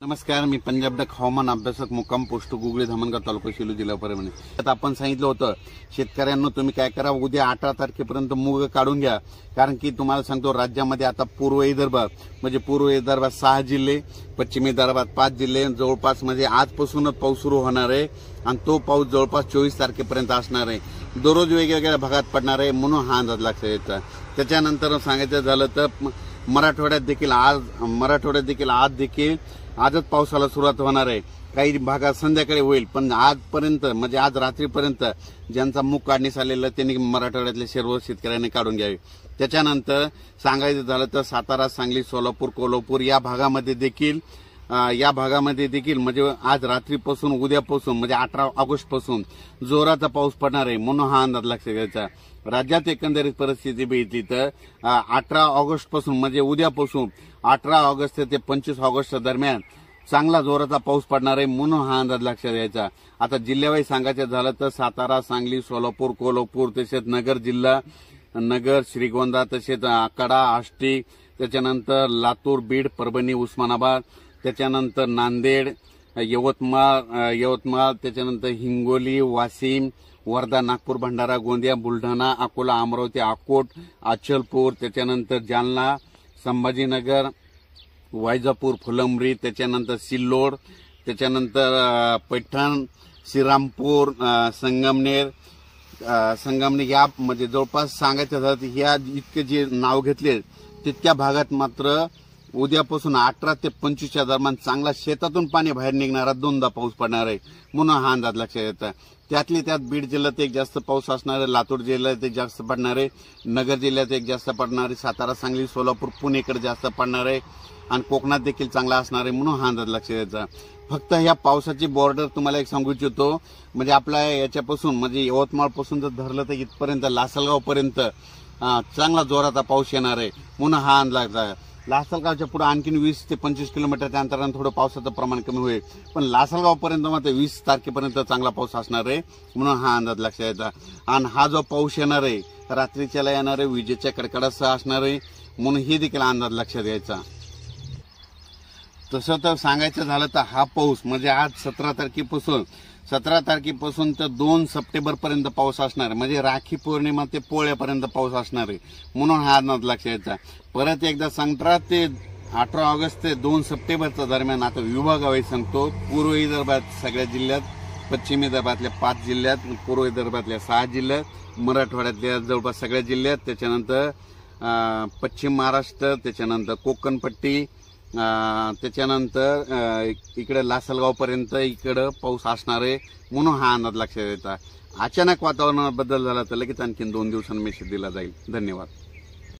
नमस्कार, मी पंजाब डक हवामान अभ्यासक मुक्काम पोस्ट गुगळे धामणगाव तालुका सेलू जिल्हा परभणी। आता आपण सांगितलं होतं शेतकऱ्यांना तुम्ही काय करा, उद्या 18 तारखेपर्यंत मूग काढून घ्या। कारण की तुम्हाला सांगतो राज्यामध्ये आता पूर्व विदर्भ म्हणजे पूर्व विदर्भात 6 जिल्हे, पश्चिम विदर्भात 5 जिल्हे जवळपास म्हणजे आजपासूनच पाऊस सुरू होणार आहे आणि तो पाऊस जवळपास 24 तारखेपर्यंत असणार आहे। दररोज वेगवेगळ्या भागात पडणार आहे म्हणून हा अंदाज लक्षात येतो। त्याच्यानंतर सांगायचं झालं तर मराठवाड्यात देखील आजच पावसाला सुरुवात होणार आहे। काही भागात संध्याकाळी होईल, पण आजपर्यंत म्हणजे आज रात्रीपर्यंत ज्यांचा मूग काढण्यास आलेला त्यांनी मराठवाड्यातल्या सर्व शेतकऱ्यांनी काढून घ्यावे। त्याच्यानंतर सांगायचं झालं तर सातारा, सांगली, सोलापूर, कोल्हापूर या भागामध्ये देखील म्हणजे आज रात्रीपासून उद्यापासून म्हणजे 18 ऑगस्ट पासून जोराचा पाऊस पडणार आहे म्हणून हा अंदाज लक्षात घ्यायचा। राज्यात एकंदरीत परिस्थिती बघितली तर 18 ऑगस्ट पासून म्हणजे उद्यापासून 18 ऑगस्ट ते 25 ऑगस्ट दरम्यान चांगला जोराचा पाऊस पडणार आहे म्हणून हा अंदाज लक्षात घ्यायचा। आता जिल्ह्यावाईज सांगायचं झालं तर सातारा, सांगली, सोलापूर, कोल्हापूर, तसेच नगर, श्रीगोंदा, तसेच कडा, आष्टी, त्याच्यानंतर लातूर, बीड, परभणी, उस्मानाबाद, त्याच्यानंतर नांदेड, यवतमाळ, त्याच्यानंतर हिंगोली, वाशिम, वर्धा, नागपूर, भंडारा, गोंदिया, बुलढाणा, अकोला, अमरावती, अकोट, अचलपूर, त्याच्यानंतर जालना, संभाजीनगर, वैजापूर, फुलंब्री, त्याच्यानंतर सिल्लोड, त्याच्यानंतर पैठण, श्रीरामपूर, संगमनेर या म्हणजे जवळपास सांगायचं झालं तर ह्या इतके जे नाव घेतले तितक्या भागात मात्र उद्यापासून 18 ते 25 दरम्यान चांगला शेतातून पाणी बाहेर निघणारा दोनदा पाऊस पडणार आहे म्हणून हा अंदाज लक्षात येतो। त्यातली त्यात बीड जिल्ह्यात एक जास्त पाऊस असणार आहे, लातूर जिल्ह्यात एक जास्त पडणार आहे, नगर जिल्ह्यात एक जास्त पडणार आहे, सातारा, सांगली, सोलापूर, पुणेकडे जास्त पडणार आहे आणि कोकणात देखील चांगला असणार आहे म्हणून हा अंदाज लक्षात यायचा। फक्त ह्या पावसाची बॉर्डर तुम्हाला एक सांगू इच्छितो, म्हणजे आपल्या याच्यापासून म्हणजे यवतमाळ पासून जर धरलं तर इथपर्यंत लासलगाव पर्यंत चांगला जोराचा पाऊस येणार आहे म्हणून हा अंदाज आहे। लासलगावच्या पुढे आणखीन 20 ते 25 किलोमीटरच्या अंतराने थोडं पावसाचं प्रमाण कमी होईल, पण लासलगाव पर्यंत मात्र 20 तारखेपर्यंत चांगला पाऊस असणार आहे म्हणून हा अंदाज लक्षात यायचा। आणि हा जो पाऊस येणार आहे रात्रीच्याला येणार आहे, विजेच्या कडकडासह असणार आहे म्हणून हे देखील अंदाज लक्षात यायचा। तसं तर सांगायचं झालं तर हा पाऊस म्हणजे आज 17 तारखेपासून तर 2 सप्टेंबर पर्यंत पाऊस असणार आहे, म्हणजे राखी पौर्णिमा ते पोळ्यापर्यंत पाऊस असणार आहे म्हणून हा अंदाज लक्षात यायचा। परत एकदा 17 ते 18 ऑगस्ट ते 2 सप्टेंबरच्या दरम्यान आता विभागावाईज सांगतो, पूर्व विदर्भात सगळ्या जिल्ह्यात, पश्चिम विदर्भातल्या 5 जिल्ह्यात, पूर्व विदर्भातल्या 6 जिल्ह्यात, मराठवाड्यातल्या जवळपास सगळ्या जिल्ह्यात, त्याच्यानंतर पश्चिम महाराष्ट्र, त्याच्यानंतर कोकणपट्टी, त्याच्यानंतर इकडे लासलगाव पर्यंत इकडे पाऊस असणार आहे म्हणून हा अंदाज लक्षात येतात। अचानक वातावरणात बदल झाला तर लगेच आणखीन 2 दिवसांनी मेसेज दिला जाईल। धन्यवाद।